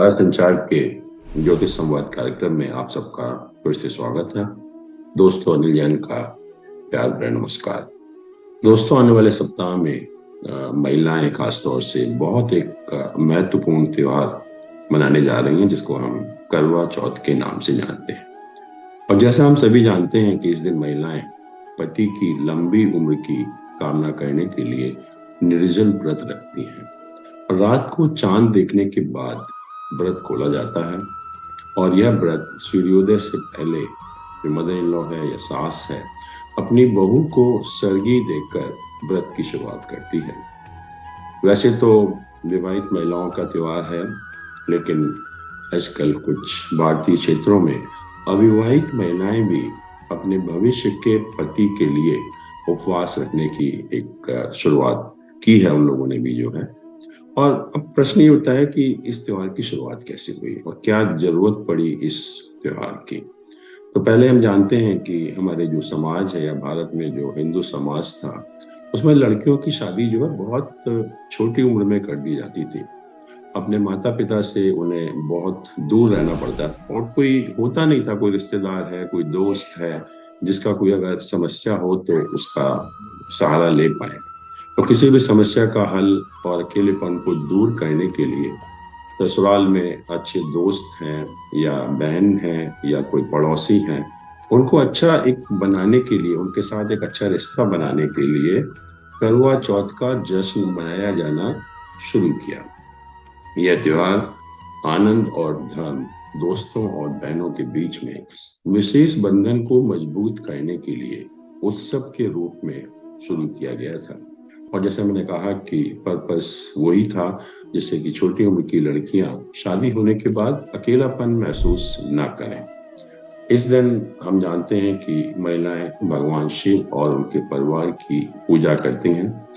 सलाह संचार के ज्योतिष संवाद कार्यक्रम में आप सबका फिर से स्वागत है। दोस्तों, अनिल जैन का प्यार भरा नमस्कार। दोस्तों, आने वाले सप्ताह में महिलाएं खासतौर से बहुत एक महत्वपूर्ण त्योहार मनाने जा रही हैं, जिसको हम करवा चौथ के नाम से जानते हैं। और जैसा हम सभी जानते हैं कि इस दिन महिलाएं पति की लंबी उम्र की कामना करने के लिए निर्जल व्रत रखती हैं। रात को चांद देखने के बाद व्रत खोला जाता है और यह व्रत सूर्योदय से पहले जो मदर इन लॉ है या सास है, अपनी बहू को सरगी देकर व्रत की शुरुआत करती है। वैसे तो विवाहित महिलाओं का त्योहार है, लेकिन आजकल कुछ भारतीय क्षेत्रों में अविवाहित महिलाएं भी अपने भविष्य के पति के लिए उपवास रखने की एक शुरुआत की है उन लोगों ने भी जो है। और अब प्रश्न ये उठता है कि इस त्योहार की शुरुआत कैसे हुई और क्या जरूरत पड़ी इस त्योहार की। तो पहले हम जानते हैं कि हमारे जो समाज है या भारत में जो हिंदू समाज था, उसमें लड़कियों की शादी जो है बहुत छोटी उम्र में कर दी जाती थी। अपने माता पिता से उन्हें बहुत दूर रहना पड़ता था और कोई होता नहीं था, कोई रिश्तेदार है, कोई दोस्त है जिसका कोई अगर समस्या हो तो उसका सहारा ले पाए। तो किसी भी समस्या का हल और अकेलेपन को दूर करने के लिए ससुराल में अच्छे दोस्त हैं या बहन हैं या कोई पड़ोसी हैं, उनको अच्छा एक बनाने के लिए, उनके साथ एक अच्छा रिश्ता बनाने के लिए करवा चौथ का जश्न मनाया जाना शुरू किया। यह त्योहार आनंद और धर्म, दोस्तों और बहनों के बीच में विशेष बंधन को मजबूत करने के लिए उत्सव के रूप में शुरू किया गया था। और जैसे मैंने कहा कि पर्पस वही था जिससे कि छोटी उम्र की लड़कियां शादी होने के बाद अकेलापन महसूस ना करें। इस दिन हम जानते हैं कि महिलाएं भगवान शिव और उनके परिवार की पूजा करती हैं।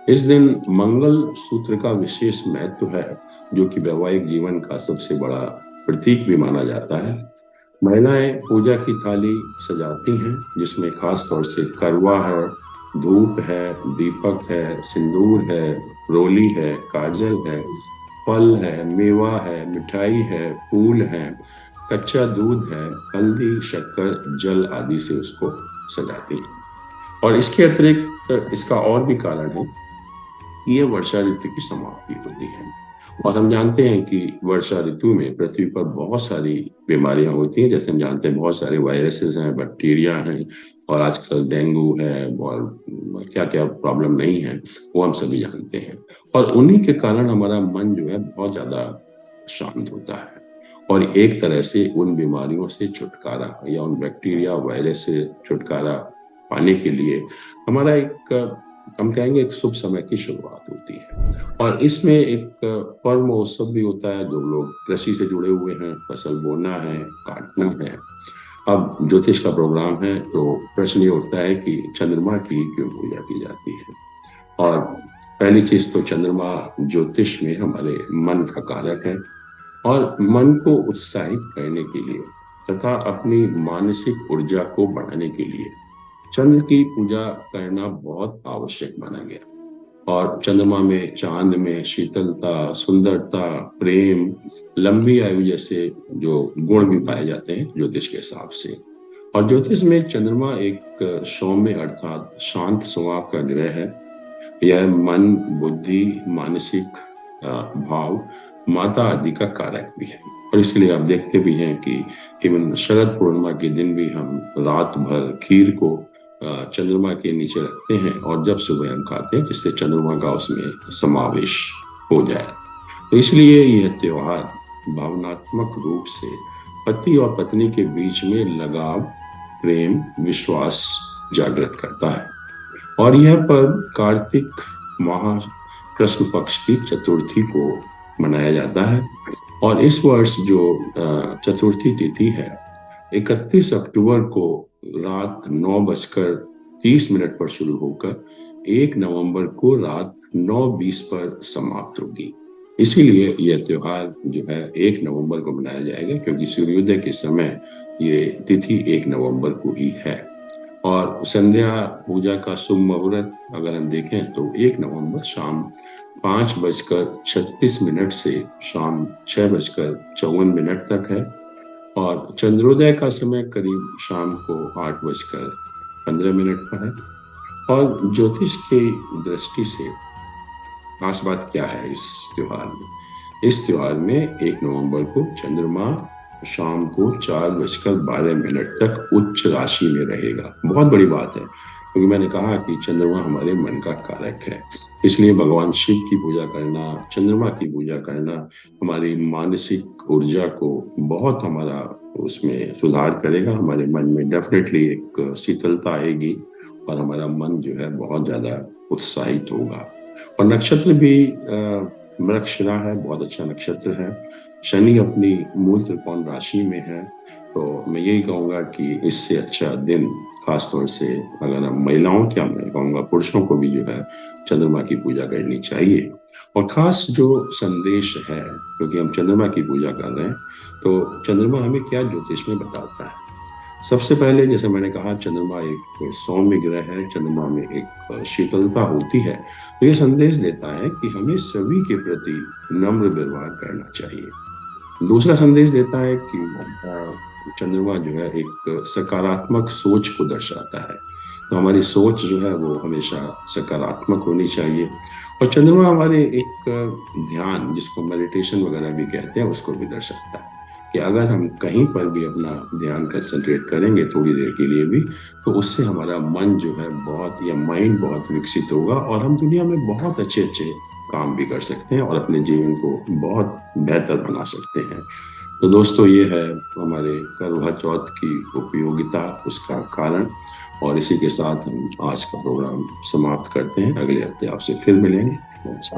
इस दिन मंगल सूत्र का विशेष महत्व है, जो कि वैवाहिक जीवन का सबसे बड़ा प्रतीक भी माना जाता है। महिलाएं पूजा की थाली सजाती हैं, जिसमें खास तौर से करवा है, धूप है, दीपक है, सिंदूर है, रोली है, काजल है, फल है, मेवा है, मिठाई है, फूल है, कच्चा दूध है, हल्दी, शक्कर, जल आदि से उसको सजाती है। और इसके अतिरिक्त इसका और भी कारण है कि ये वर्षा ऋतु की समाप्ति होती है। और हम जानते हैं कि वर्षा ऋतु में पृथ्वी पर बहुत सारी बीमारियां होती हैं। जैसे हम जानते हैं बहुत सारे वायरसेस हैं, बैक्टीरिया हैं और आजकल डेंगू है और क्या क्या प्रॉब्लम नहीं है वो हम सभी जानते हैं। और उन्हीं के कारण हमारा मन जो है बहुत ज्यादा शांत होता है और एक तरह से उन बीमारियों से छुटकारा या उन बैक्टीरिया वायरस से छुटकारा पाने के लिए हमारा एक, हम कहेंगे, एक शुभ समय की शुरुआत होती है। और इसमें एक पर्व महोत्सव भी होता है। जो लोग कृषि से जुड़े हुए हैं, फसल बोना है, काटना है। अब ज्योतिष का प्रोग्राम है तो प्रश्न ये उठता है कि चंद्रमा की क्यों पूजा की जाती है। और पहली चीज तो चंद्रमा ज्योतिष में हमारे मन का कारक है और मन को उत्साहित करने के लिए तथा अपनी मानसिक ऊर्जा को बढ़ाने के लिए चंद्र की पूजा करना बहुत आवश्यक माना गया। और चंद्रमा में, चांद में शीतलता, सुंदरता, प्रेम, लंबी आयु जैसे जो गुण भी पाए जाते हैं ज्योतिष के हिसाब से। और ज्योतिष में चंद्रमा एक सौम्य अर्थात शांत स्वभाव का ग्रह है। यह मन, बुद्धि, मानसिक भाव, माता आदि का कारक भी है। और इसलिए आप देखते भी हैं कि इवन शरद पूर्णिमा के दिन भी हम रात भर खीर को चंद्रमा के नीचे रखते हैं और जब सुबह हम खाते हैं, जिससे चंद्रमा का उसमें समावेश हो जाए। तो इसलिए यह त्योहार भावनात्मक रूप से पति और पत्नी के बीच में लगाव, प्रेम, विश्वास जागृत करता है। और यह पर्व कार्तिक माह कृष्ण पक्ष की चतुर्थी को मनाया जाता है। और इस वर्ष जो चतुर्थी तिथि है 31 अक्टूबर को रात 9:30 पर शुरू होकर 1 नवंबर को रात 9:20 पर समाप्त होगी। इसीलिए यह त्योहार जो है 1 नवंबर को मनाया जाएगा, क्योंकि सूर्योदय के समय ये तिथि 1 नवंबर को ही है। और संध्या पूजा का शुभ मुहूर्त अगर हम देखें तो 1 नवंबर शाम 5:36 से शाम 6:54 तक है और चंद्रोदय का समय करीब शाम को 8:15 पर है। और ज्योतिष की दृष्टि से खास बात क्या है इस त्योहार में? इस त्योहार में 1 नवंबर को चंद्रमा शाम को 4:12 तक उच्च राशि में रहेगा। बहुत बड़ी बात है क्योंकि मैंने कहा कि चंद्रमा हमारे मन का कारक है। इसलिए भगवान शिव की पूजा करना, चंद्रमा की पूजा करना हमारी मानसिक ऊर्जा को बहुत हमारा उसमें सुधार करेगा। हमारे मन में डेफिनेटली एक शीतलता आएगी और हमारा मन जो है बहुत ज्यादा उत्साहित होगा। और नक्षत्र भी मृगशिरा है, बहुत अच्छा नक्षत्र है। शनि अपनी मूल त्रिकोण राशि में है, तो मैं यही कहूंगा कि इससे अच्छा दिन खासतौर से अगर हम महिलाओं, क्या मैं कहूँगा पुरुषों को भी जो है चंद्रमा की पूजा करनी चाहिए। और खास जो संदेश है, क्योंकि हम चंद्रमा की पूजा कर रहे हैं, तो चंद्रमा हमें क्या ज्योतिष में बताता है? सबसे पहले जैसे मैंने कहा, चंद्रमा एक सौम्य ग्रह है, चंद्रमा में एक शीतलता होती है। तो ये संदेश देता है कि हमें सभी के प्रति नम्र व्यवहार करना चाहिए। दूसरा संदेश देता है कि चंद्रमा जो है एक सकारात्मक सोच को दर्शाता है। तो हमारी सोच जो है वो हमेशा सकारात्मक होनी चाहिए। और चंद्रमा हमारे एक ध्यान, जिसको मेडिटेशन वगैरह भी कहते हैं, उसको भी दर्शाता है कि अगर हम कहीं पर भी अपना ध्यान कंसंट्रेट करेंगे थोड़ी देर के लिए भी, तो उससे हमारा मन जो है बहुत, या माइंड बहुत विकसित होगा और हम दुनिया में बहुत अच्छे अच्छे काम भी कर सकते हैं और अपने जीवन को बहुत बेहतर बना सकते हैं। तो दोस्तों, ये है हमारे करवा चौथ की उपयोगिता, उसका कारण। और इसी के साथ हम आज का प्रोग्राम समाप्त करते हैं। अगले हफ्ते आपसे फिर मिलेंगे। अच्छा।